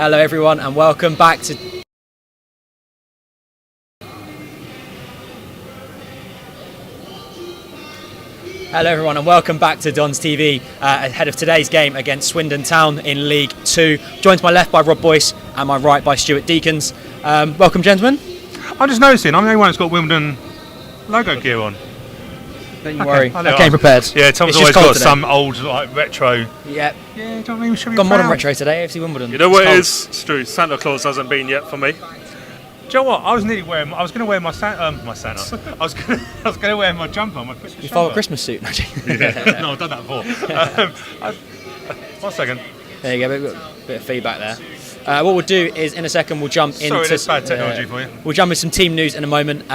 Hello everyone and welcome back to Don's TV ahead of today's game against Swindon Town in League 2. Joined to my left by Rob Boyce and my right by Stuart Deacons. Welcome, gentlemen. I'm just noticing, I'm the only one that's got Wimbledon logo gear on. Don't you worry, I came prepared. Yeah, Tom's always got some old retro. Yep. Yeah, don't mean we should be got proud. modern retro today, AFC Wimbledon. You know what it is, Stu? Santa Claus hasn't been yet for me. Do you know what? I was going to wear my Santa. I was going to wear my jumper, my Christmas Your jumper. father Christmas suit. Yeah. No, I've done that before. 1 second. There you go, bit of feedback there. What we'll do is in a second we'll jump into. Sorry, that's bad technology for you. We'll jump into some team news in a moment.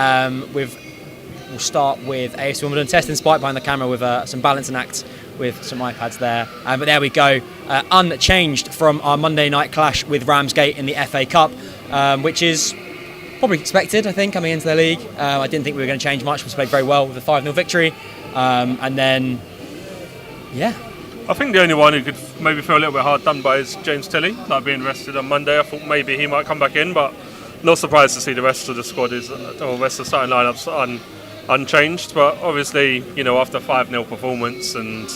We'll start with AFC Wimbledon testing Spike behind the camera with some balance and act with some iPads there. But there we go, unchanged from our Monday night clash with Ramsgate in the FA Cup, which is probably expected, I think, coming into the league. I didn't think we were going to change much. We played very well with a 5-0 victory. And then, yeah. I think the only one who could maybe feel a little bit hard done by is James Tilley, like being rested on Monday. I thought maybe he might come back in, but not surprised to see the rest of the squad or the rest of the starting lineups unchanged. But obviously, you know, after a 5-0 performance and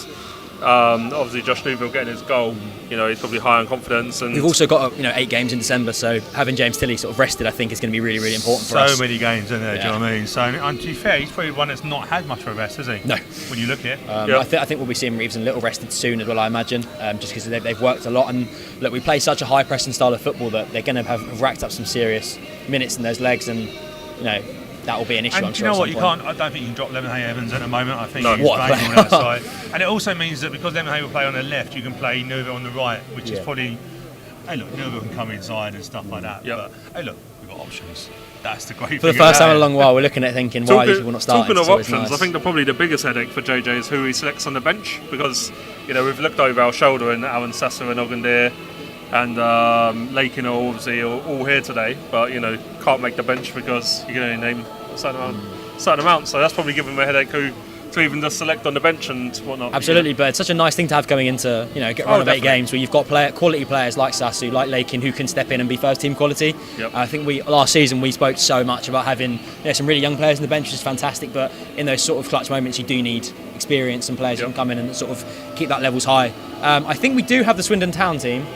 obviously Josh Newville getting his goal, you know, he's probably high on confidence. And we've also got 8 games in December, so having James Tilley sort of rested, I think, is going to be really, really important for us. So many games, isn't there? Yeah. Do you know what I mean? So, and to be fair, he's probably one that's not had much of a rest, has he? No. When you look at it. I think we'll be seeing Reeves and Little rested soon as well, I imagine, just because they've worked a lot. And look, we play such a high pressing style of football that they're going to have racked up some serious minutes in those legs, and that will be an issue. And I'm sure. You know what? I don't think you can drop Lemonhay Evans at the moment. I think he's playing on that side, and it also means that because Lemonhay will play on the left, you can play Newville on the right, which is probably. Hey, look, Newville can come inside and stuff like that. But hey, look, we've got options. That's the great thing. For the first time in a long while, we're looking at thinking, why are these people not starting? Talking of options, I think probably the biggest headache for JJ is who he selects on the bench, because we've looked over our shoulder and Alan Sasser and Ogundir and Lakin are obviously all here today, but can't make the bench because you can only name a certain amount. So that's probably given him a headache who to even just select on the bench and whatnot. Absolutely, but it's such a nice thing to have going into get run of 8 games where you've got quality players like Sassu, like Lakin, who can step in and be first team quality. Yep. I think last season we spoke so much about having some really young players on the bench, which is fantastic, but in those sort of clutch moments you do need experience and players who can come in and sort of keep that levels high. I think we do have the Swindon Town team,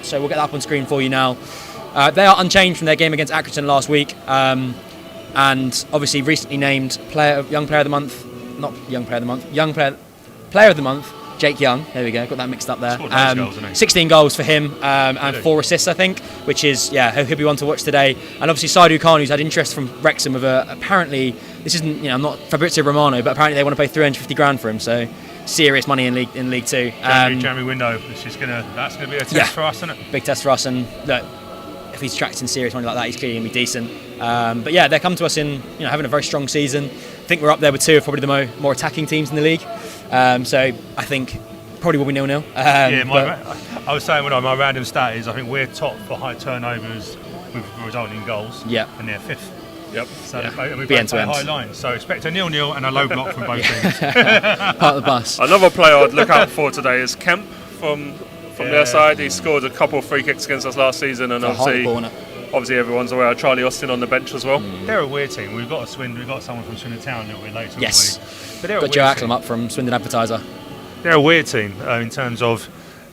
so we'll get that up on screen for you now. They are unchanged from their game against Accrington last week, and obviously recently named Player of the Month, Jake Young. There we go, got that mixed up there. 16 goals for him, and 4 assists, I think, which is, he'll be one to watch today. And obviously Saidu Khan, who's had interest from Wrexham with apparently, this isn't, I'm not Fabrizio Romano, but apparently they want to pay 350 grand for him, so serious money in League 2. January window, that's going to be a test for us, isn't it? Big test for us, and look, if he's attracting serious money like that, he's clearly going to be decent. But yeah, they come to us in having a very strong season. I think we're up there with 2 of probably the more attacking teams in the league. So I think probably will be 0-0. I was saying my random stat is I think we're top for high turnovers with resulting goals. Yeah. And they're 5th. Yep. So we both play high line. So expect a 0-0 and a low block from both teams. Part of the bus. Another player I'd look out for today is Kemp from their side. He scored a couple of free kicks against us last season, and obviously everyone's aware of Charlie Austin on the bench as well. They're a weird team. We've got someone from Swindon Town a little bit later. Yes. But they're got Joe Acklam up from Swindon Advertiser. They're a weird team in terms of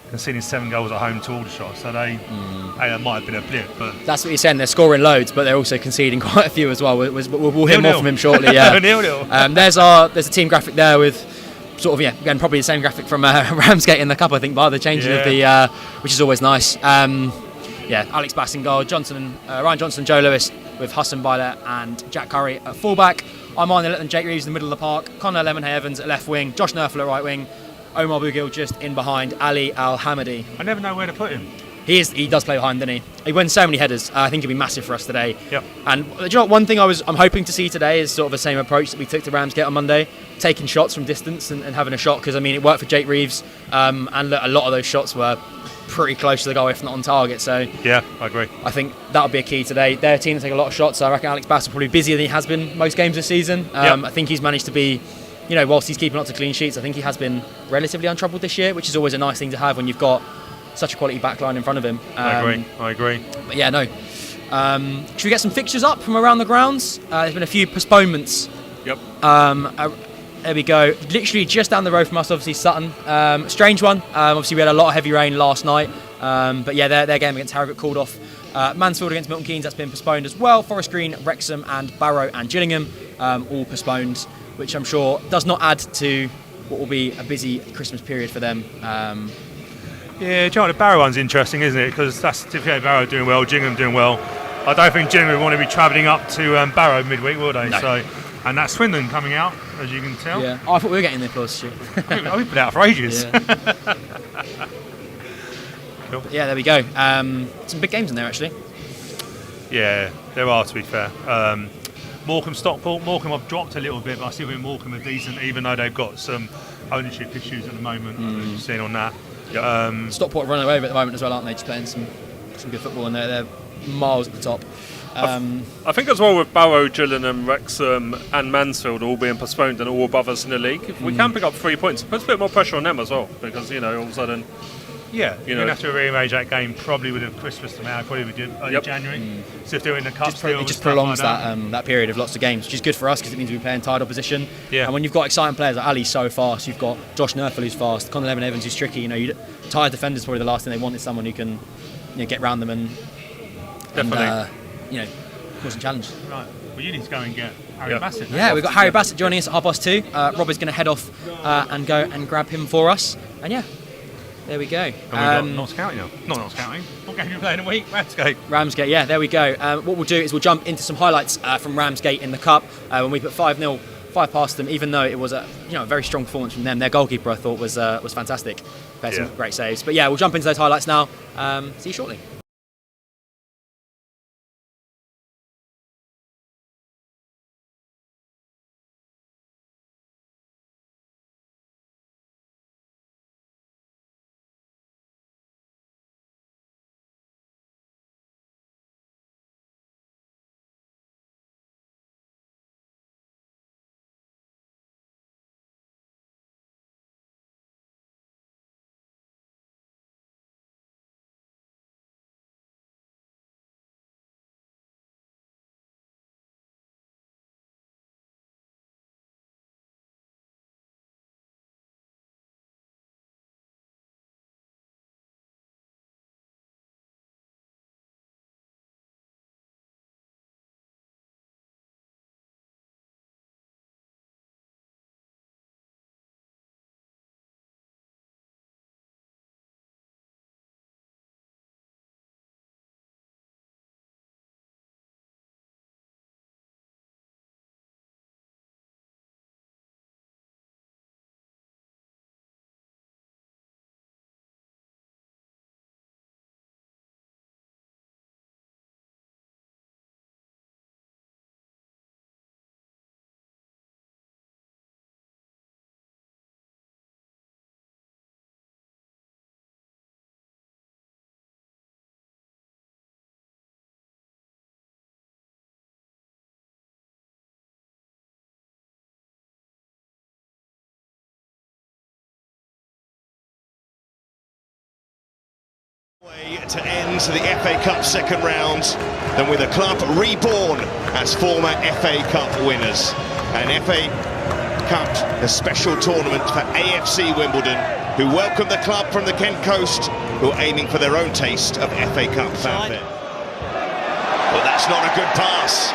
conceding 7 goals at home to all the shots. So that might have been a blip. But that's what you're saying. They're scoring loads, but they're also conceding quite a few as well. We'll hear more from him shortly. Yeah. 0-0. There's a team graphic there with sort of again probably the same graphic from Ramsgate in the cup, I think, by the changing of the which is always nice. Alex Bass in goal, Ryan Johnson, Joe Lewis with Hassan Byler and Jack Curry at fullback. I'm on the left and Jake Reeves in the middle of the park, Connor Lemonhay Evans at left wing, Josh Nerfel at right wing, Omar Bougil just in behind, Ali Al-Hamadi. I never know where to put him. He does play behind, doesn't he? He wins so many headers. I think he'll be massive for us today. Yep. And do you know what, one thing I'm hoping to see today is sort of the same approach that we took to Ramsgate on Monday, taking shots from distance and having a shot, because it worked for Jake Reeves, and a lot of those shots were pretty close to the goal, if not on target. So yeah, I agree. I think that'll be a key today. They're a team that take a lot of shots, so I reckon Alex Bass will probably be busier than he has been most games this season. I think he's managed to be, whilst he's keeping lots of clean sheets, I think he has been relatively untroubled this year, which is always a nice thing to have when you've got such a quality backline in front of him. I agree. But yeah, no. Should we get some fixtures up from around the grounds? There's been a few postponements. Yep. There we go. Literally just down the road from us, obviously Sutton. Strange one. Obviously we had a lot of heavy rain last night. But yeah, their game against Harrogate called off. Mansfield against Milton Keynes, that's been postponed as well. Forest Green, Wrexham and Barrow and Gillingham all postponed, which I'm sure does not add to what will be a busy Christmas period for them. Yeah, the Barrow one's interesting, isn't it? Because that's typically Barrow doing well, Gillingham doing well. I don't think Gillingham would want to be travelling up to Barrow midweek, will they? No. So, and that's Swindon coming out, as you can tell. Yeah. Oh, I thought we were getting the applause, Stu. We've been out for ages. Yeah. Cool. But yeah, there we go. Some big games in there, actually. Yeah, there are, to be fair. Morecambe, Stockport. Morecambe have dropped a little bit, but I still think Morecambe are decent, even though they've got some ownership issues at the moment. I've seen on that. Yep. Stockport are running away at the moment as well, aren't they? Just playing some good football, and they're miles at the top. I think as well with Barrow, Gillingham, Wrexham and Mansfield all being postponed and all above us in the league, if we can pick up 3 points, it puts a bit more pressure on them as well, because, all of a sudden... Yeah, you're going to have to rearrange that game probably with a Christmas tomorrow, probably with early January. So if they're in the cup still... It just prolongs that period of lots of games, which is good for us because it means we're playing tied opposition. Yeah. And when you've got exciting players like Ali's so fast, you've got Josh Nerfel who's fast, Conor Evans who's tricky, tired defenders probably the last thing they want is someone who can get round them and cause a challenge. Right. Well, you need to go and get Harry Bassett. Yeah, we've got Harry Bassett joining us at 2:30. Rob is going to head off and go and grab him for us. And yeah, there we go. And we've got Notts County now. Not Notts County. What game are you playing a week? Ramsgate. Ramsgate, yeah, there we go. What we'll do is we'll jump into some highlights from Ramsgate in the Cup when we put 5-0 past them, even though it was a very strong performance from them. Their goalkeeper, I thought, was fantastic. They had some great saves. But yeah, we'll jump into those highlights now. See you shortly. To end the FA Cup second round, and with a club reborn as former FA Cup winners. An FA Cup, a special tournament for AFC Wimbledon, who welcome the club from the Kent coast, who are aiming for their own taste of FA Cup fanfare. But that's not a good pass,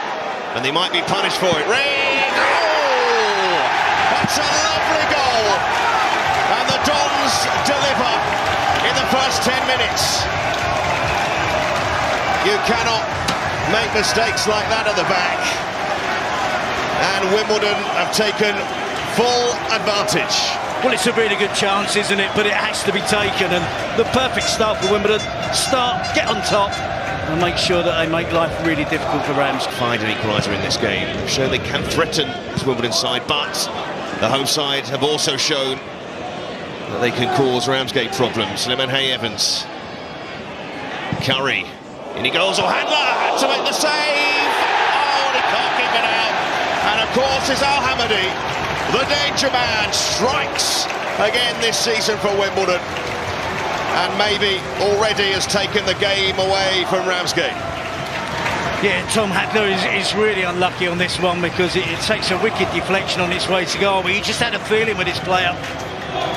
and they might be punished for it. Reid! Oh! That's a lovely goal! And the Dons deliver in the first 10 minutes. You cannot make mistakes like that at the back. And Wimbledon have taken full advantage. Well, it's a really good chance, isn't it? But it has to be taken, and the perfect start for Wimbledon. Start, get on top, and make sure that they make life really difficult for Rams. Find an equaliser in this game. They've shown they can threaten this Wimbledon side, but the home side have also shown that they can cause Ramsgate problems. Lemonhay Evans. Curry. In he goes, O'Handler to make the save! Oh, and he can't keep it out. And of course it's Al-Hamadi, the danger man, strikes again this season for Wimbledon. and maybe already has taken the game away from Ramsgate. Yeah, Tom Hadler is really unlucky on this one because it takes a wicked deflection on its way to goal, but he just had a feeling with his player.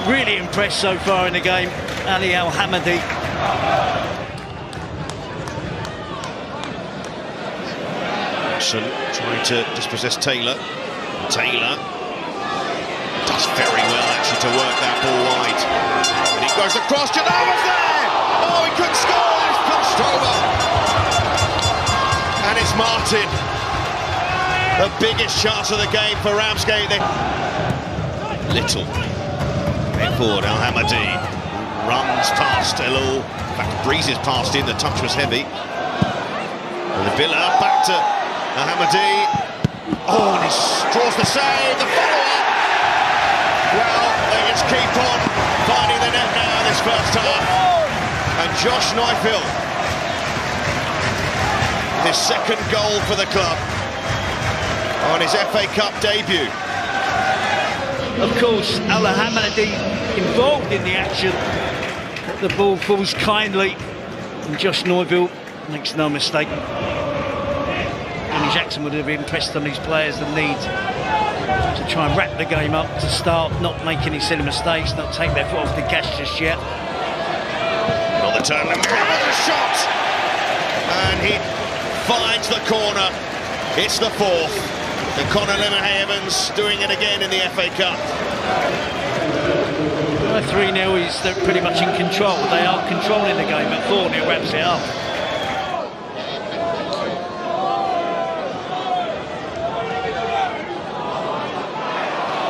Really impressed so far in the game, Ali Al-Hamadi. Trying to dispossess Taylor. Taylor does very well actually to work that ball wide. And he goes across, Janava's there! Oh, he couldn't score, that's pushed over. And it's Martin. The biggest chance of the game for Ramsgate. Little. Head forward, Al-Hamadi runs past Elul. In fact, breezes past him, the touch was heavy. And the Villa back to Al-Hamadi. Oh, and he draws the save, the follow-up. Well, they just keep on finding the net now this first half. And Josh Neufeld, his second goal for the club on his FA Cup debut. Of course, Al-Hamadi involved in the action. The ball falls kindly, and Josh Neufeld makes no mistake. Johnny Jackson would have impressed on his players the need to try and wrap the game up, to start, not make any silly mistakes, not take their foot off the gas just yet. On the turn, and a shot! And he finds the corner. It's the fourth. And Conor Lemonheigh-Evans doing it again in the FA Cup. 3-0 is they're pretty much in control. They are controlling the game, but 4-0 wraps it up.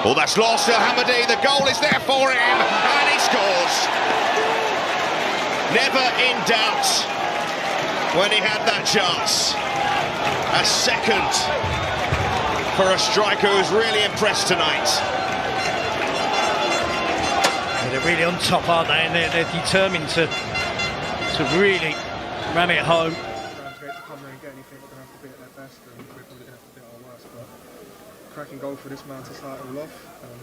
Oh, that's lost. Al-Hamadi, the goal is there for him, and he scores. Never in doubt when he had that chance. A second for a striker who's really impressed tonight. They're really on top, aren't they? And they're determined to really ram it home. Ramsgate to come there and get anything, we're going to have to be at their best, and we're probably going to have to be at our worst. But cracking goal for this man to start it all off.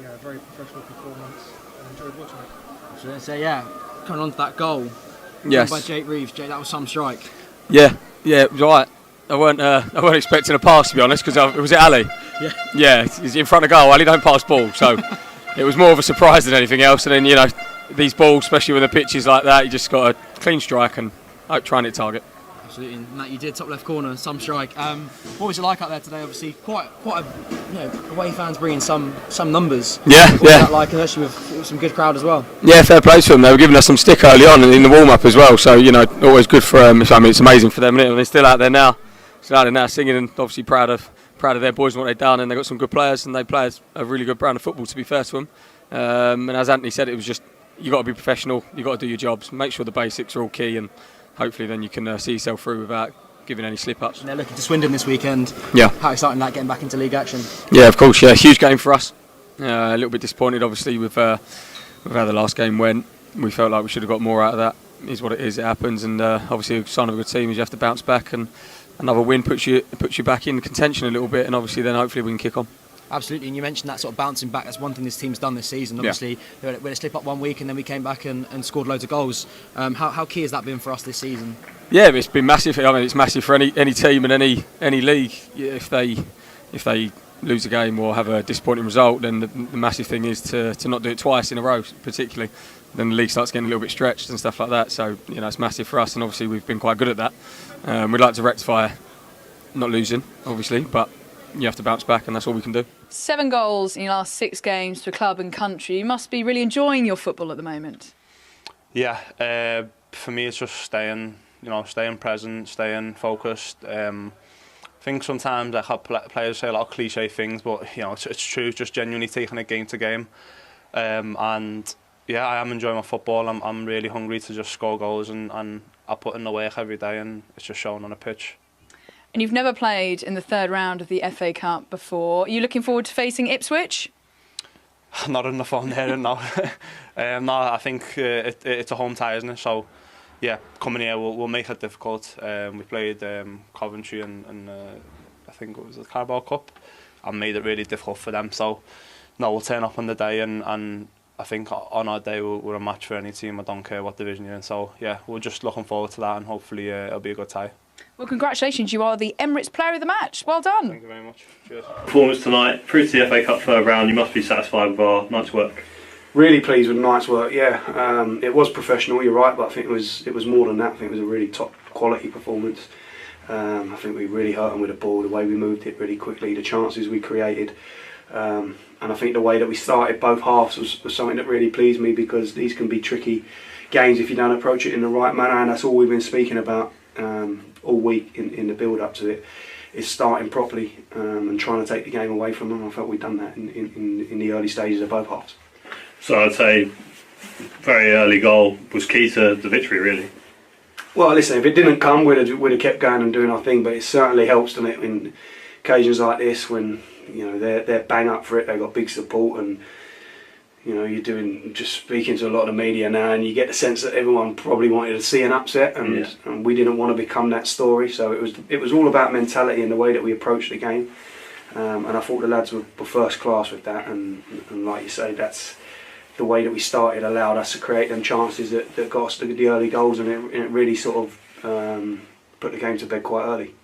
Yeah, very professional performance. I enjoyed watching it. So yeah, coming on to that goal. Yes. By Jake Reeves. Jake, that was some strike. Yeah, it was right. I weren't expecting a pass, to be honest, because was it Ali? Yeah. Yeah, he's in front of goal. Ali don't pass ball, so it was more of a surprise than anything else. And then these balls, especially when the pitch is like that, you just got a clean strike and try and hit target. Absolutely, and Matt, you did top left corner, some strike. What was it like out there today? Obviously, quite a away fans bringing some numbers. Yeah, what was that like, and actually with some good crowd as well. Yeah, fair play to them. They were giving us some stick early on in the warm up as well. So always good for them. I mean, it's amazing for them, isn't it? And they're still out there now. Singing, and obviously proud of their boys and what they've done. And they've got some good players, and they play a really good brand of football, to be fair to them. And as Anthony said, it was just you got to be professional. You got to do your jobs. Make sure the basics are all key, and hopefully then you can see yourself through without giving any slip-ups. And they're looking to Swindon this weekend. Yeah. How exciting that, getting back into league action? Yeah, of course. Yeah, huge game for us. A little bit disappointed, obviously, with how the last game went. We felt like we should have got more out of that. It is what it is. It happens, and obviously, a sign of a good team is you have to bounce back, and another win puts you back in contention a little bit, and obviously, then hopefully we can kick on. Absolutely, and you mentioned that sort of bouncing back. That's one thing this team's done this season. Obviously, they had a slip up 1 week, and then we came back and scored loads of goals. How key has that been for us this season? Yeah, it's been massive. I mean, it's massive for any team and any league. If they lose a game or have a disappointing result, then the massive thing is to not do it twice in a row, particularly. Then the league starts getting a little bit stretched and stuff like that. So it's massive for us, and obviously we've been quite good at that. We'd like to rectify not losing, obviously, but you have to bounce back, and that's all we can do. 7 goals in your last 6 games for club and country. You must be really enjoying your football at the moment. Yeah, for me it's just staying present, staying focused. I think sometimes players say a lot of cliche things, but it's true. Just genuinely taking it game to game, and yeah, I am enjoying my football. I'm really hungry to just score goals, and I put in the work every day, and it's just showing on a pitch. And you've never played in the 3rd round of the FA Cup before. Are you looking forward to facing Ipswich? Not in the phone there, no. No, I think it's a home tie, isn't it? So, yeah, coming here will make it difficult. We played Coventry and I think it was the Carabao Cup, and made it really difficult for them. So, no, we'll turn up on the day and I think on our day we're a match for any team. I don't care what division you're in. So yeah, we're just looking forward to that, and hopefully it'll be a good tie. Well, congratulations, you are the Emirates Player of the Match. Well done. Thank you very much. Cheers. Performance tonight, through to the FA Cup third round. You must be satisfied with our night's work. Really pleased with tonight's work. Yeah, it was professional. You're right, but I think it was more than that. I think it was a really top quality performance. I think we really hurt them with the ball, the way we moved it really quickly, the chances we created, and I think the way that we started both halves was something that really pleased me, because these can be tricky games if you don't approach it in the right manner, and that's all we've been speaking about all week in the build up to it, is starting properly and trying to take the game away from them. I felt we'd done that in the early stages of both halves. So I'd say very early goal was key to the victory, really. Well, listen, if it didn't come, we'd have kept going and doing our thing. But it certainly helps, doesn't it, in occasions like this when they're bang up for it. They've got big support, and you're just speaking to a lot of the media now, and you get the sense that everyone probably wanted to see an upset, and we didn't want to become that story. So it was all about mentality and the way that we approached the game. And I thought the lads were first class with that, and like you say, that's the way that we started allowed us to create them chances that got us the early goals, and it really sort of put the game to bed quite early.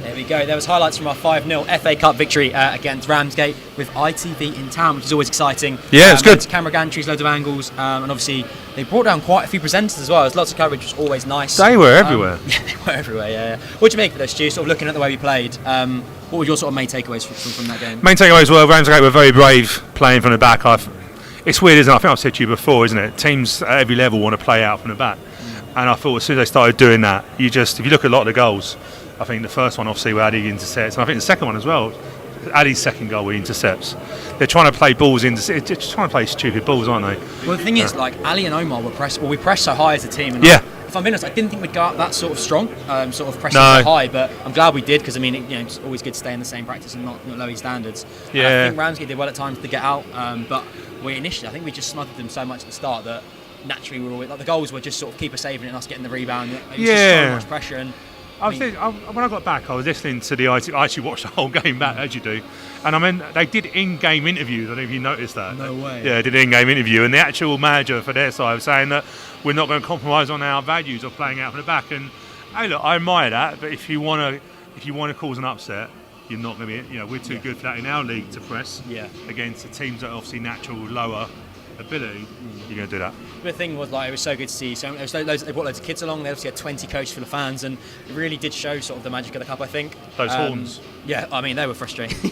There we go. There was highlights from our 5-0 FA Cup victory against Ramsgate with ITV in town, which is always exciting. Yeah, it's good. Loads of camera gantries, loads of angles, and obviously they brought down quite a few presenters as well. There's lots of coverage, which was always nice. They were everywhere. Yeah, they were everywhere. Yeah. What do you make of this, Stu? Sort of looking at the way we played. What were your sort of main takeaways from that game? Main takeaways were Ramsgate were very brave playing from the back. It's weird, isn't it? I think I've said to you before, isn't it? Teams at every level want to play out from the back, and I thought as soon as they started doing that, if you look at a lot of the goals, I think the first one obviously where Addy intercepts, and I think the second one as well, Addy's second goal where he intercepts. They're trying to play balls they're just trying to play stupid balls, aren't they? Well, the thing is, like Ali and Omar were pressed. Well, we pressed so high as a team. And if I'm being honest, I didn't think we'd go up that sort of strong, sort of pressing so high. But I'm glad we did, because I mean, it's always good to stay in the same practice and not lower your standards. Yeah. And I think Ramsgate did well at times to get out, but I think we just smothered them so much at the start that naturally we were always, like, the goals were just sort of keeper saving it and us getting the rebound. It was just so much pressure. And when I got back, I was listening to I actually watched the whole game back, as you do, and I mean they did in-game interviews. I don't know if you noticed that. No way. Yeah, they did an in-game interview, and the actual manager for their side was saying that we're not going to compromise on our values of playing out from the back. And hey, look, I admire that, but if you want to cause an upset, you're not going to be. We're too good for that in our league to press against the teams that are obviously natural lower ability. You're going to do that. The thing was, like, it was so good to see. So they brought loads of kids along. They obviously had 20 coaches full of fans, and it really did show sort of the magic of the cup, I think. Those horns. Yeah, I mean, they were frustrating.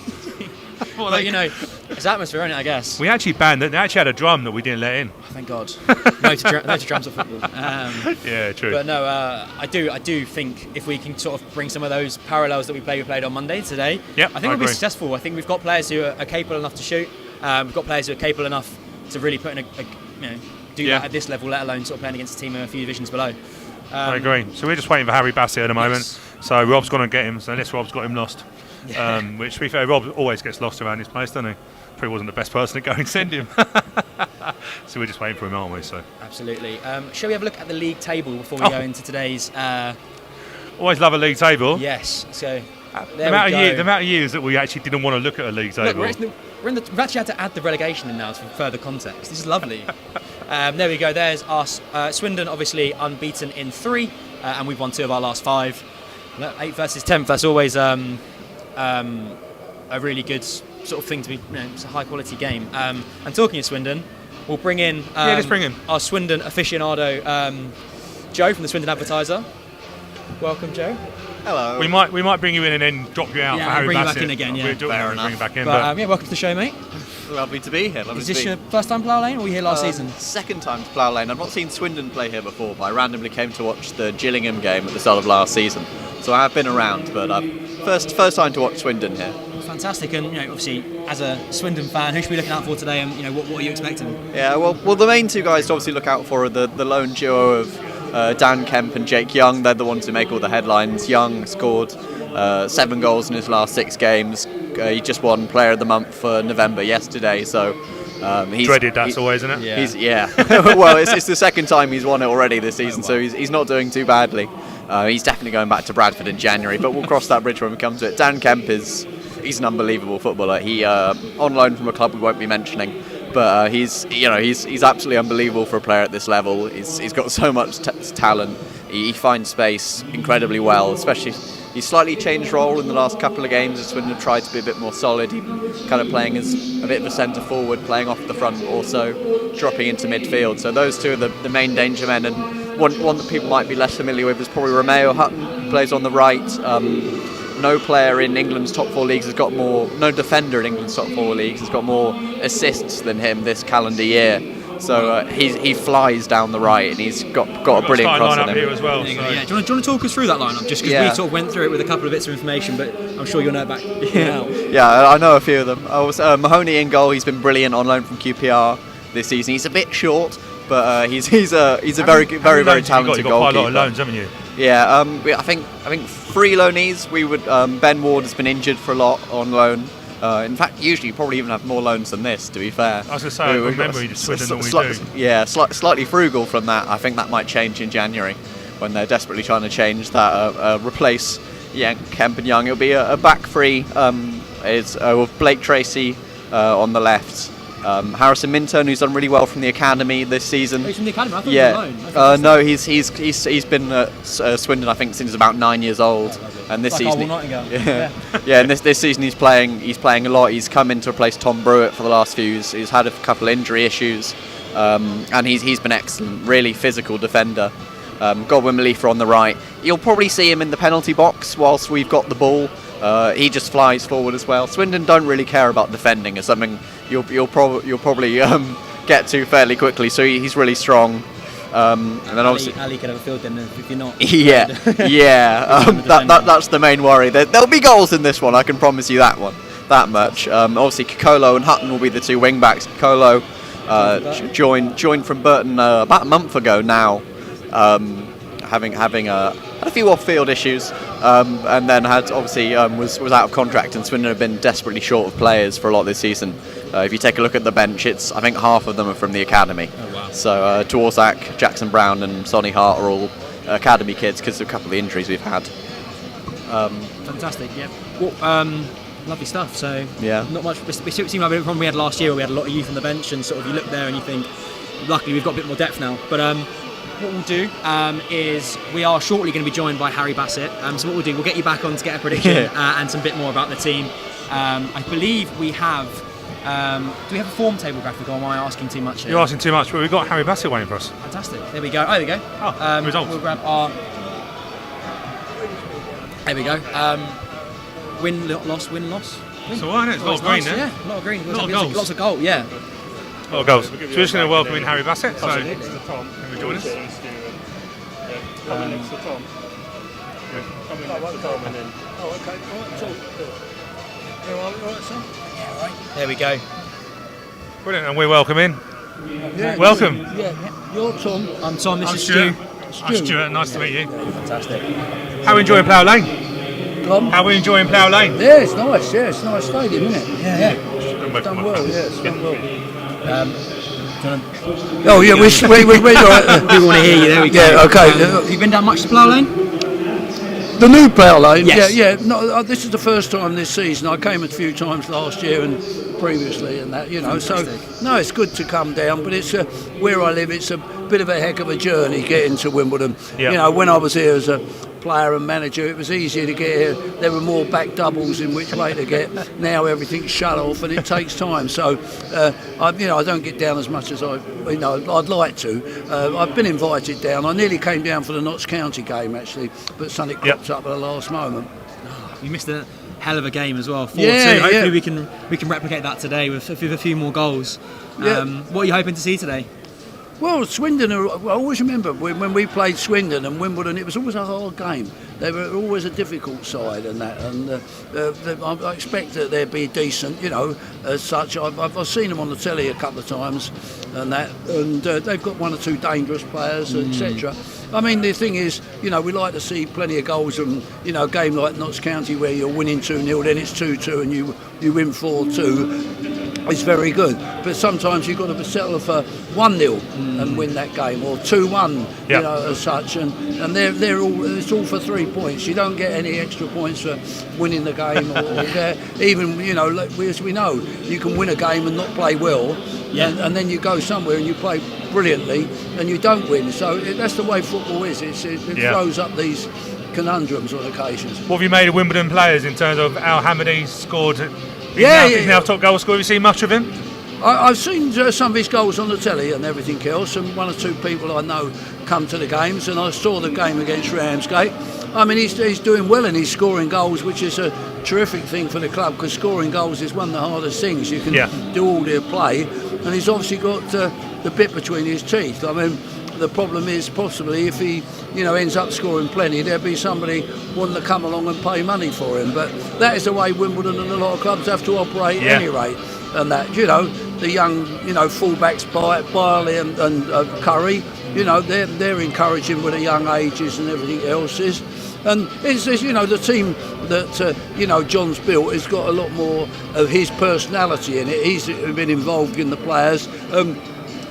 But it's atmosphere, isn't it, I guess. We actually banned it. They actually had a drum that we didn't let in. Oh, thank God. No to drums at football. Yeah, true. But no, I do think if we can sort of bring some of those parallels that we played on Monday today, I think we'll be successful. I think we've got players who are capable enough to shoot. We've got players who are capable enough to really put in do that at this level, let alone sort of playing against a team a few divisions below. I agree. So we're just waiting for Harry Bassett at the moment. So Rob's going to get him. So unless Rob's got him lost, which to be fair, Rob always gets lost around this place, doesn't he? Probably wasn't the best person to go and send him. So we're just waiting for him, aren't we? So absolutely. Shall we have a look at the league table before we go into today's? Always love a league table. Yes. So the amount of years that we actually didn't want to look at a league table. Look, we've actually had to add the relegation in now for further context. This is lovely. There we go. There's us. Swindon, obviously unbeaten in 3, and we've won 2 of our last 5. 8th versus 10th. That's always a really good sort of thing to be. It's a high quality game. And talking of Swindon, we'll bring in. Let's bring in our Swindon aficionado, Joe from the Swindon Advertiser. Welcome, Joe. Hello. We might bring you in and then drop you out for Harry bring Bassett. You back in again. Yeah, fair enough. Bring you back in, but welcome to the show, mate. Lovely to be here. Is this your first time Plough Lane, or were you here last season? Second time to Plough Lane. I've not seen Swindon play here before, but I randomly came to watch the Gillingham game at the start of last season. So I have been around, but first time to watch Swindon here. Fantastic, and obviously as a Swindon fan, who should we be looking out for today, and what are you expecting? Yeah, well, the main 2 guys to obviously look out for are the lone duo of Dan Kemp and Jake Young. They're the ones who make all the headlines. Young scored 7 goals in his last 6 games. He just won Player of the Month for November yesterday, so he's dreaded. That's always, isn't it? Well, it's the second time he's won it already this season, so he's not doing too badly. He's definitely going back to Bradford in January, but we'll cross that bridge when we come to it. Dan Kemp is he's an unbelievable footballer. He on loan from a club we won't be mentioning, but he's absolutely unbelievable for a player at this level. He's got so much talent. He finds space incredibly well, especially. He's slightly changed role in the last couple of games as Swindon have tried to be a bit more solid. He kind of playing as a bit of a centre forward, playing off the front, but also dropping into midfield. So those two are the main danger men. And one that people might be less familiar with is probably Adebayo Hutton, who plays on the right. No player in England's top 4 leagues has got more. No defender in England's top 4 leagues has got more assists than him this calendar year. So he flies down the right, and he's got a brilliant cross on him. Here as well, Do you want to talk us through that lineup? Just because we sort of went through it with a couple of bits of information, but I'm sure you'll know it back now. Yeah, I know a few of them. Mahoney in goal. He's been brilliant on loan from QPR this season. He's a bit short, but he's a very talented You've got goalkeeper. quite a lot of loans, haven't you? Yeah, I think 3 loanees. We would Ben Ward has been injured for a lot on loan. In fact, usually you probably even have more loans than this, to be fair. I was going to say, I remember you Swindon than we do. Yeah, slightly frugal from that. I think that might change in January when they're desperately trying to change that, replace Kemp and Young. It'll be a back three with Blake Tracy on the left. Harrison Minturn, who's done really well from the academy this season. Oh, he's from the academy? I thought he was alone. No, he's been at Swindon, I think, since about 9 years old. And this season, and this season he's playing a lot. He's come in to replace Tom Brewitt for the last few years. He's had a couple of injury issues, and he's been excellent. Really physical defender. Godwin Malifa on the right. You'll probably see him in the penalty box whilst we've got the ball. He just flies forward as well. Swindon don't really care about defending. It's something you'll probably get to fairly quickly. So he's really strong. And then obviously Ali could have a field then if you're not. That's the main worry. There'll be goals in this one. I can promise you that much. Obviously, Kokolo and Hutton will be the 2 wing backs. Kokolo joined from Burton about a month ago now, having a few off-field issues, and then was out of contract. And Swindon have been desperately short of players for a lot this season. If you take a look at the bench, I think half of them are from the academy. Oh, wow. So Dworzak, Jackson Brown and Sonny Hart are all academy kids because of a couple of the injuries we've had. Fantastic, yeah. Well, lovely stuff. So not much. It seemed like the problem we had last year, where we had a lot of youth on the bench, and sort of you look there and you think, luckily we've got a bit more depth now. But what we'll do is we are shortly going to be joined by Harry Bassett. So what we'll do, we'll get you back on to get a prediction and some bit more about the team. I believe we have. Do we have a form table graphic, or am I asking too much here? You're asking too much, but we've got Harry Bassett waiting for us. Fantastic. There we go. Oh, there we go. Results. We'll grab our. There we go. Win, loss, win, loss. It's all right, isn't it? It's a lot of green there. Yeah, a lot of green. A lot of goals. Lots of goals, yeah. A lot of goals. So we're just going to welcome in Harry Bassett. So, can we join us? Come next to Tom. Come next to Tom and then. Oh, okay. All right, son. There we go. Brilliant, and we're welcoming. Yeah, welcome. Yeah, you're Tom. I'm Tom. This is Stuart. Stu. I'm Stuart. Nice to meet you. Fantastic. How are we enjoying Plough Lane? How are we enjoying Plough Lane? Yeah, it's nice. Yeah, it's a nice stadium, isn't it? Yeah. It's done well. Yeah, it's done well. Oh yeah, we're right. We want to hear you. There we go. Yeah, okay. Have you been down much to Plough Lane? The new Plough Lane. Yes. Yeah. No, this is the first time this season. I came a few times last year and previously, and that, you know. Fantastic. So no, it's good to come down, but it's where I live. It's a bit of a heck of a journey getting to Wimbledon. Yep. You know, when I was here as a player and manager, it was easier to get here. There were more back doubles in which way to get. Now everything's shut off and it takes time. So I don't get down as much as I'd like to. I've been invited down. I nearly came down for the Notts County game actually, but something cropped up at the last moment. You missed a hell of a game as well. 4-2. Yeah, Hopefully we can replicate that today with a few more goals. What are you hoping to see today? Well, Swindon, I always remember when we played Swindon and Wimbledon, it was always a hard game. They were always a difficult side and that, and I expect that they'd be decent, you know, as such. I've seen them on the telly a couple of times and that, and they've got one or two dangerous players, etc. I mean, the thing is, you know, we like to see plenty of goals and, you know, a game like Notts County where you're winning 2-0, then it's 2-2 and you win 4-2. is very good, but sometimes you've got to settle for 1-0 and win that game, or 2-1, you know, as such. And they're all, it's all for 3 points. You don't get any extra points for winning the game, or even, you know, as we know, you can win a game and not play well, and then you go somewhere and you play brilliantly and you don't win. So that's the way football is. It throws up these conundrums on occasions. What have you made of Wimbledon players in terms of Al Hamadi scored? He's now top goal scorer. Have you seen much of him? I've seen some of his goals on the telly and everything else, and 1 or 2 people I know come to the games, and I saw the game against Ramsgate. I mean, he's doing well and he's scoring goals, which is a terrific thing for the club, because scoring goals is one of the hardest things. You can do all their play, and he's obviously got the bit between his teeth. I mean, the problem is possibly if he, you know, ends up scoring plenty, there'll be somebody wanting to come along and pay money for him. But that is the way Wimbledon and a lot of clubs have to operate at any rate. And that, you know, the young, you know, fullbacks, Biley and Curry, you know, they're encouraging with the young ages and everything else is. And it's you know, the team that you know, John's built has got a lot more of his personality in it. He's been involved in the players.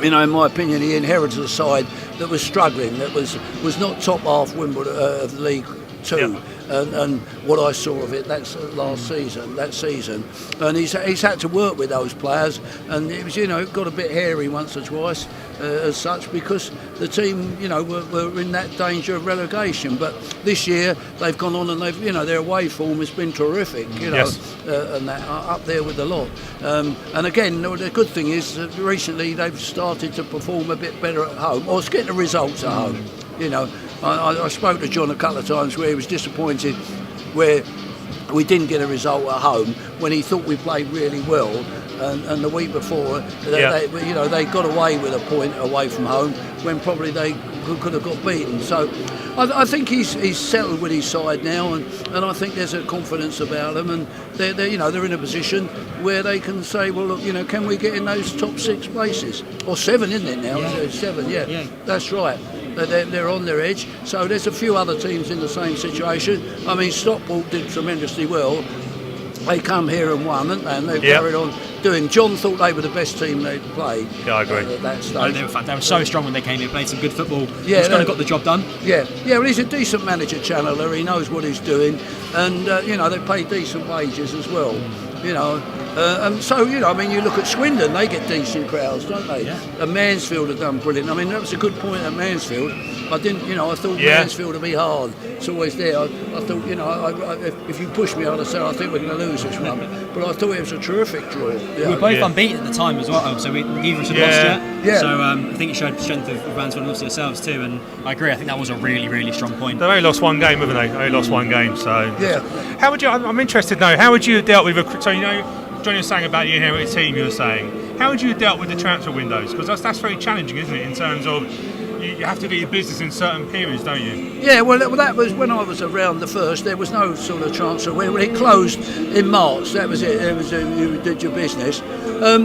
You know, in my opinion, he inherited a side that was struggling, that was not top half Wimbledon of League Two. And what I saw of it, that's that season, and he's had to work with those players, and it was, you know, it got a bit hairy once or twice as such, because the team, you know, were in that danger of relegation. But this year they've gone on and they've, you know, their away form has been terrific, you know, and that up there with the lot. And again, the good thing is that recently they've started to perform a bit better at home, or getting the results at home, you know. I spoke to John a couple of times where he was disappointed where we didn't get a result at home when he thought we played really well, and the week before they got away with a point away from home when probably they could have got beaten. So I think he's settled with his side now, and I think there's a confidence about them, and they're you know, they're in a position where they can say, well, look, you know, can we get in those top 6 places, or 7, isn't it now? 7, that's right. They're on their edge. So there's a few other teams in the same situation. I mean, Stockport did tremendously well. They come here and won, haven't they? And they've carried on doing. John thought they were the best team they'd played. Yeah, I agree. At that stage. They were so strong when they came here, played some good football. Just kind of got the job done. Well, he's a decent manager, channeler. He knows what he's doing, and you know, they pay decent wages as well. You know, and so, you know, I mean, you look at Swindon, they get decent crowds, don't they? And Mansfield have done brilliant. I mean, that was a good point at Mansfield. I thought Mansfield would be hard. It's always there. I thought, you know, if you push me, I'd have said I think we're going to lose this one. But I thought it was a terrific draw. We were both unbeaten at the time as well, so we neither of us had lost yet. So I think it showed strength of Mansfield and obviously ourselves too. And I agree. I think that was a really, really strong point. They've only lost 1 game, haven't they? Only lost 1 game. So how would you? I'm interested now. How would you have dealt with? So, you know, Johnny was saying about the inherited team. You were saying, how would you have dealt with the transfer windows? Because that's very challenging, isn't it? In terms of you have to do your business in certain periods, don't you? Yeah, well, that was when I was around the first. There was no sort of transfer. When it closed in March, that was it. It was you did your business. I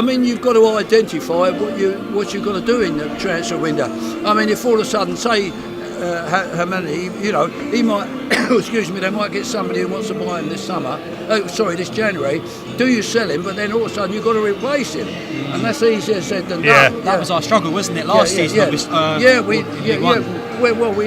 mean, you've got to identify what you've got to do in the transfer window. I mean, if all of a sudden, say, Hamani, you know, he might, excuse me, they might get somebody who wants to buy him this January. Do you sell him? But then all of a sudden you've got to replace him, and that's easier said than done. That was our struggle, wasn't it? Last season, we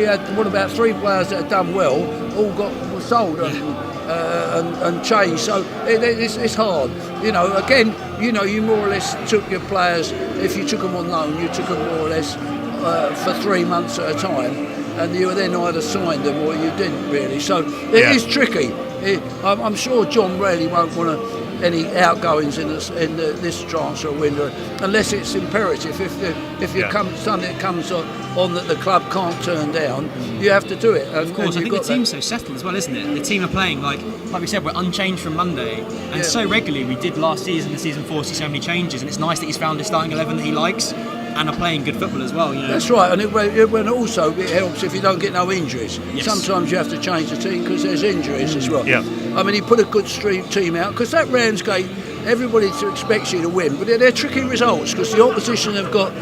had about 3 players that had done well, all were sold and changed. So it's hard. You know, again, you know, you more or less took your players. If you took them on loan, you took them more or less for 3 months at a time, and you then either signed them or you didn't really. So it is tricky. I'm sure John really won't want any outgoings in this transfer window unless it's imperative. If something comes on that the club can't turn down, you have to do it. And, of course, I think the team's so settled as well, isn't it? The team are playing like we said, we're unchanged from Monday, and so regularly we did last season. The season 4 see so many changes, and it's nice that he's found his starting 11 that he likes. And are playing good football as well, you know. That's right, and it also helps if you don't get no injuries. Sometimes you have to change the team because there's injuries as well. I mean, he put a good team out, because that Ramsgate everybody expects you to win, but they're tricky results because the opposition have got,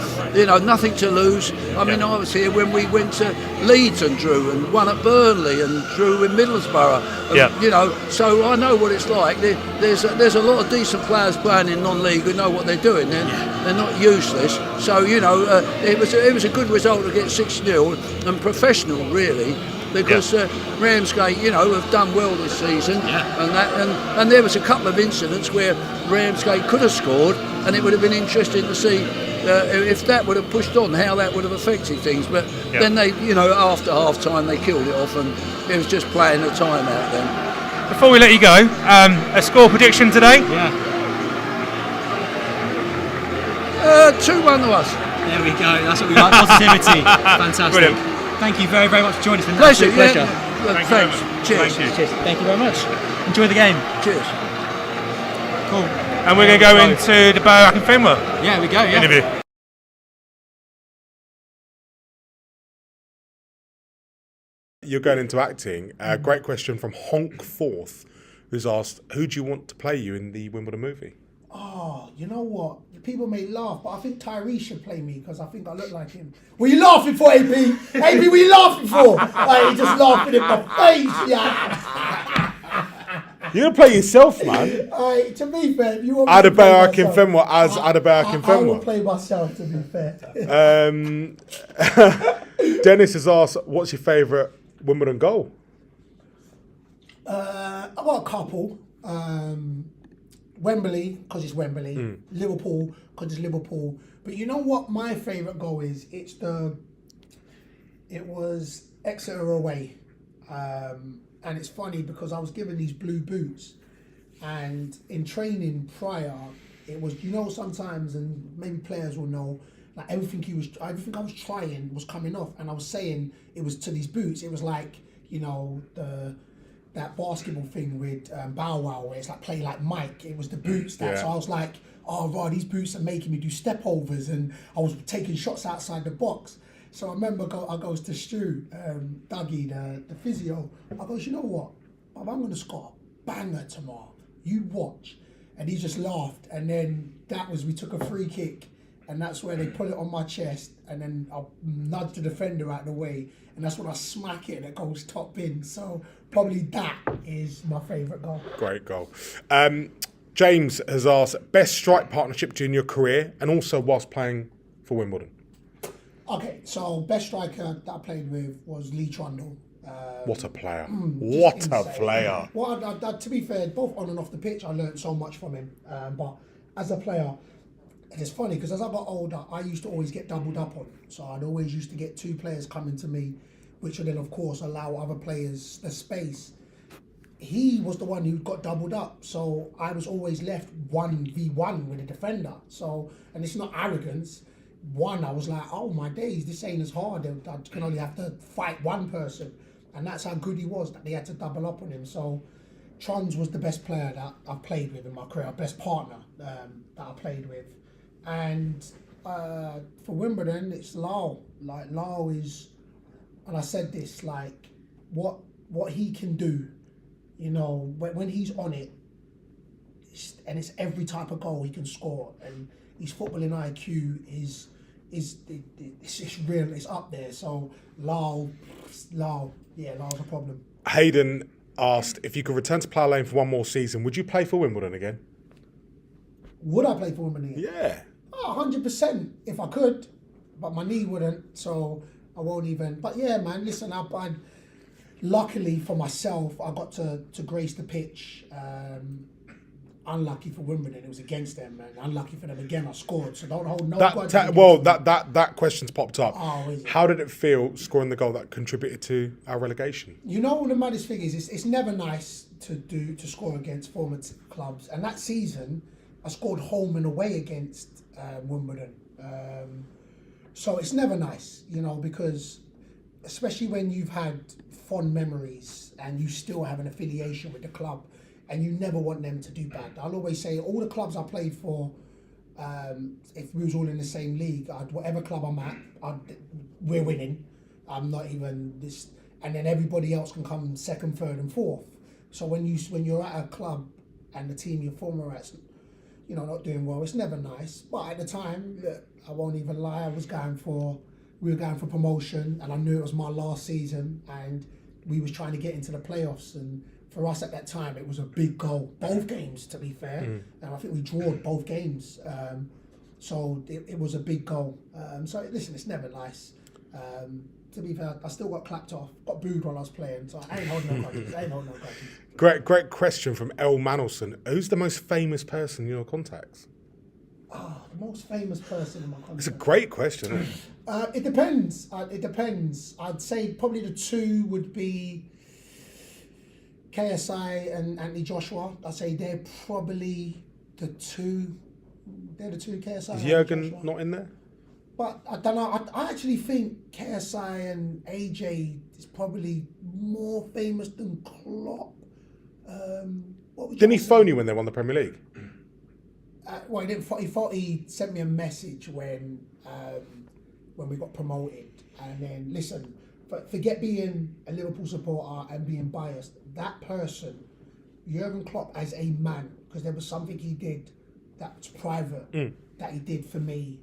nothing to lose. I mean, I was here when we went to Leeds and drew, and won at Burnley and drew in Middlesbrough. And, so I know what it's like. There's a lot of decent players playing in non-league who know what they're doing. They're not useless. So it was a good result to get 6-0 and professional really. Because Ramsgate, have done well this season, and there was a couple of incidents where Ramsgate could have scored, and it would have been interesting to see if that would have pushed on, how that would have affected things. But then they, after half time, they killed it off, and it was just playing the time out then. Before we let you go, a score prediction today? 2-1 to us. There we go. That's what we like. Positivity. Fantastic. Brilliant. Thank you very, very much for joining us. It's been an Pleasure. absolute pleasure. Thanks. Cheers. Thank you. Cheers. Thank you very much. Enjoy the game. Cheers. Cool. And we're going to go into the Adebayo Akinfenwa we go. interview. You're going into acting. Great question from Honk Forth, who's asked, who do you want to play you in the Wimbledon movie? Oh, you know what? People may laugh, but I think Tyree should play me because I think I look like him. What are you laughing for, AB? AB, what are you laughing for? Like, you just laughing in my face, You're going to play yourself, man. To be fair, if you want Adebayo Akinfenwa as Adebayo Akinfenwa. I will play myself, to be fair. Dennis has asked, what's your favourite Wimbledon goal? I've got a couple. Wembley, because it's Wembley. Liverpool, because it's Liverpool. But you know what my favourite goal is? It was Exeter away. And it's funny because I was given these blue boots, and in training prior, it was, sometimes, and maybe players will know, like everything I was trying was coming off, and I was saying it was to these boots. It was like, that basketball thing with Bow Wow, where it's like play like Mike. It was the boots that. So I was like, oh, right, these boots are making me do step overs, and I was taking shots outside the box. So I remember I goes to Stu, Dougie, the physio. I goes, you know what? I'm going to score a banger tomorrow. You watch. And he just laughed. And then we took a free kick, and that's where they put it on my chest, and then I nudged the defender out of the way, and that's when I smack it and it goes top in. So probably that is my favourite goal. Great goal. James has asked, best strike partnership during your career and also whilst playing for Wimbledon. Okay, so best striker that I played with was Lee Trundle. What a player. What a player. Well, to be fair, both on and off the pitch, I learned so much from him. But as a player, it's funny because as I got older, I used to always get doubled up on. So I'd always used to get two players coming to me, which would then, of course, allow other players the space. He was the one who got doubled up, so I was always left 1v1 with a defender. So, and it's not arrogance. I was like, oh my days, this ain't as hard. I can only have to fight one person. And that's how good he was, that they had to double up on him. So Trons was the best player that I've played with in my career, best partner that I played with. And for Wimbledon, it's Lau. Like, Lau is, and I said this, like, what he can do, when he's on it, and it's every type of goal he can score, and his footballing IQ is it's real, it's up there. So Lau, Lau's a problem. Hayden asked, if you could return to Plough Lane for one more season, would you play for Wimbledon again? Would I play for Wimbledon again? Yeah. 100% if I could, but my knee wouldn't, so I won't even. But yeah, man, listen, I luckily for myself, I got to grace the pitch. Unlucky for Wimbledon, it was against them, and unlucky for them again, I scored. So don't hold no grudge. That question's popped up. Oh, is it? How did it feel scoring the goal that contributed to our relegation? You know what the maddest thing is? It's never nice to score against former clubs, and that season I scored home and away against Wimbledon. So it's never nice, because especially when you've had fond memories and you still have an affiliation with the club, and you never want them to do bad. I'll always say all the clubs I played for, if we was all in the same league, whatever club I'm at, we're winning. I'm not even this, and then everybody else can come second, third, and fourth. So when you're at a club and the team you're former at not doing well. It's never nice. But at the time, look, I won't even lie, we were going for promotion, and I knew it was my last season, and we was trying to get into the playoffs. And for us at that time, it was a big goal. Both games, to be fair, and I think we drawed both games. So it was a big goal. So listen, it's never nice. To be fair, I still got clapped off, got booed while I was playing, so I ain't holding no grudges. Great question from El Manelson. Who's the most famous person in your contacts? The most famous person in my contacts. It's a great question, isn't it? It depends. I'd say probably the two would be KSI and Anthony Joshua. I'd say they're probably the two. They're the two, KSI. Is Jurgen not in there? But I don't know. I actually think KSI and AJ is probably more famous than Klopp. Didn't he phone you when they won the Premier League? Well, he didn't. He thought he sent me a message when we got promoted. And then, listen, forget being a Liverpool supporter and being biased. That person, Jurgen Klopp, as a man, because there was something he did that was private that he did for me.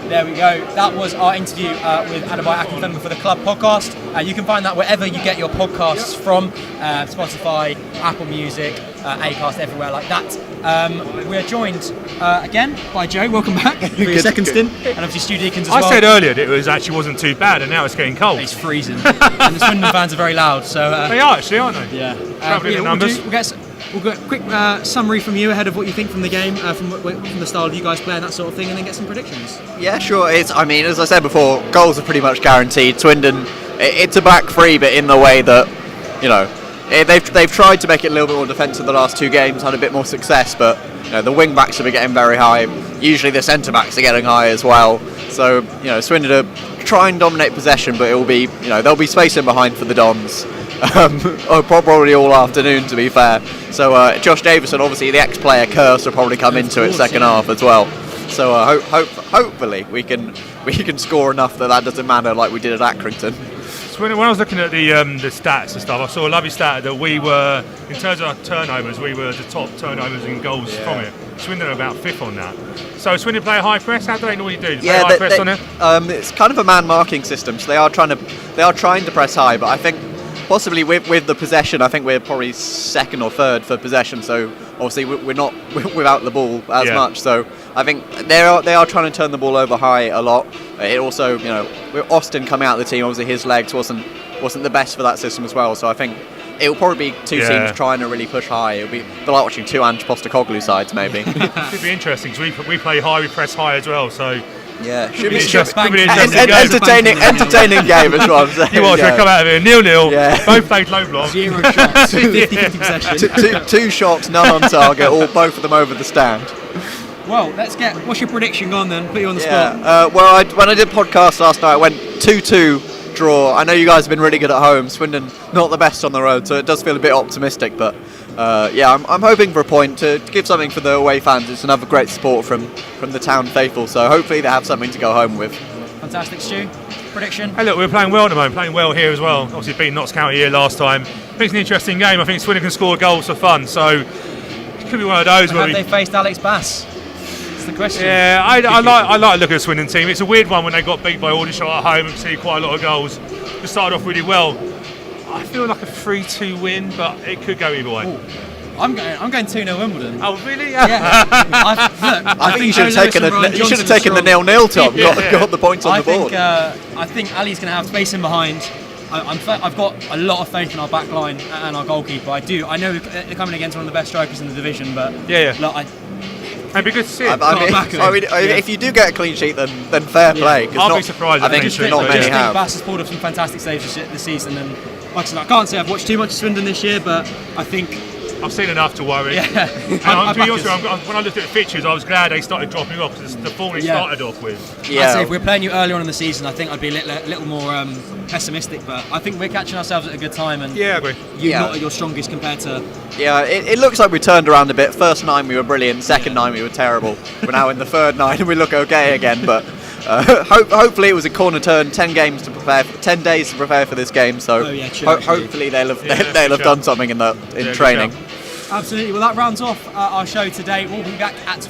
There we go. That was our interview with Adebayo Akinfenwa for the Club podcast. You can find that wherever you get your podcasts from, Spotify, Apple Music, Acast, everywhere like that. We are joined again by Joe. Welcome back for your second stint, and obviously Stu Deakins as well. I said earlier that it wasn't too bad, and now it's getting cold. It's freezing, and the Swindon fans are very loud. So they are actually, aren't they? Yeah. Travelling in numbers. We'll get a quick summary from you ahead of what you think from the game, from the style of you guys play and that sort of thing, and then get some predictions. Yeah, sure. As I said before, goals are pretty much guaranteed. Swindon, it's a back three, but in the way that, they've tried to make it a little bit more defensive the last two games, had a bit more success, but the wing backs have been getting very high. Usually the centre backs are getting high as well. So Swindon are try and dominate possession, but it will be there'll be space in behind for the Dons. Probably all afternoon, to be fair. So Josh Davison, obviously the ex-player curse, will probably come into it second half as well. So hopefully we can score enough that doesn't matter like we did at Accrington. So when I was looking at the stats and stuff, I saw a lovely stat that we were, in terms of our turnovers, we were the top turnovers in goals from it. Swindon are about fifth on that. So Swindon play a high press. How do they normally do? High press on it? It's kind of a man marking system, so they are trying to press high, but I think possibly with the possession, I think we're probably second or third for possession. So obviously we're not without the ball as much. So I think they are trying to turn the ball over high a lot. It also, with Austin coming out of the team, obviously his legs wasn't the best for that system as well. So I think it will probably be two teams trying to really push high. It'll be like watching two Ange Postecoglou sides maybe. Should be interesting because we play high, we press high as well. So. Yeah, should be entertaining game as well. You watch it come out of here 0-0. Yeah. Both played low block. 0 shots, 50 possession. Two shots, none on target, or both of them over the stand. Well, what's your prediction gone then? Put you on the spot. When I did podcast last night, I went 2-2 draw. I know you guys have been really good at home. Swindon not the best on the road, so it does feel a bit optimistic, but I'm hoping for a point to give something for the away fans. It's another great support from the town faithful, so hopefully they have something to go home with. Fantastic. Stu, prediction? Hey, look, we're playing well at the moment, playing well here as well. Obviously beating Notts County here last time. I think it's an interesting game. I think Swindon can score goals for fun, so it could be one of those. Have they faced Alex Bass? That's the question. Yeah, I like to look at the Swindon team. It's a weird one when they got beat by Aldershot at home and see quite a lot of goals. They started off really well. I feel like a 3-2 win, but it could go either way. Ooh. I'm going 2-0 Wimbledon. Oh really? Yeah. I think you should have taken the 0-0, Tom. Got the points on the board. I think Ali's going to have space in behind. I've got a lot of faith in our back line and our goalkeeper. I know they're coming against one of the best strikers in the division, but look, it'd be good to see it. If you do get a clean sheet, then fair play. I'll be surprised. I think not many have. Bass has pulled up some fantastic saves this season, and like I said, I can't say I've watched too much of Swindon this year, but I think I've seen enough to worry. Yeah. And when I looked at the fixtures, I was glad they started dropping off because the form they started off with. I'd say if we're playing you earlier on in the season, I think I'd be a little more pessimistic, but I think we're catching ourselves at a good time, and I agree. You're not at your strongest compared to. Yeah, it looks like we turned around a bit. First 9 we were brilliant, second 9 we were terrible. We're now in the third 9 and we look okay again, but hopefully it was a corner turn. 10 days to prepare for this game, so hopefully they'll have done something in training. Absolutely. Well, that rounds off our show today. We'll be back at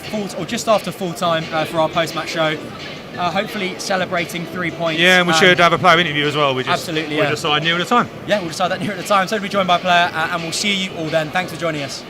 just after full time for our post-match show. Hopefully celebrating 3 points. Yeah, and we should have a player interview as well. Absolutely, We'll decide nearer the time. Yeah, we'll decide that nearer the time. So we'll be joined by a player, and we'll see you all then. Thanks for joining us.